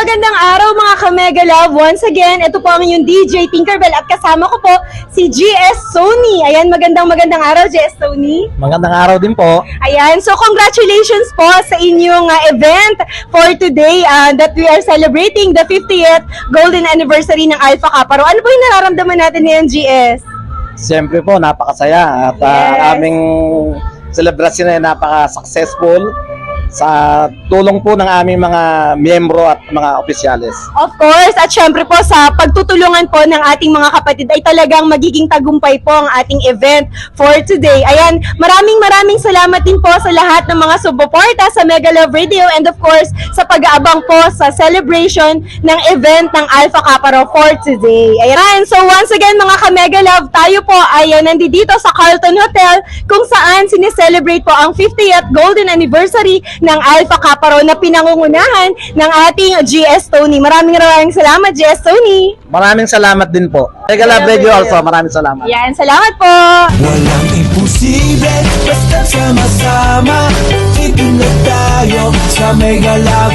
magandang araw mga ka-Mega Love. Once again, ito po ang inyong DJ Tinkerbell at kasama ko po si GS Sony. Ayan, magandang araw GS Sony. Magandang araw din po. Ayan, so congratulations po sa inyong event for today that we are celebrating the 50th Golden Anniversary ng Alpha Kappa Rho. Ano po yung nararamdaman natin ngayon, GS? Siyempre po, napakasaya at Yes. aming celebration ay napaka-successful sa tulong po ng aming mga miyembro at mga opisyales. Of course, at syempre po sa pagtutulungan po ng ating mga kapatid ay talagang magiging tagumpay po ang ating event for today. Ayan, maraming salamat din po sa lahat ng mga sumuporta sa Mega Love Radio and of course sa pag-aabang po sa celebration ng event ng Alpha Kappa Rho for today. Ayan, so once again mga ka-Mega Love, tayo po ay nandito sa Carlton Hotel kung saan sineselebrate po ang 50th Golden Anniversary ng Alpha Kappa Rho na pinangungunahan ng ating GS Tony. Maraming salamat, GS Tony. Maraming salamat din po. Mega Love Radio also, maraming salamat. Yan, salamat po. Walang imposible, basta sama-sama. Ito na tayo sa Mega Love.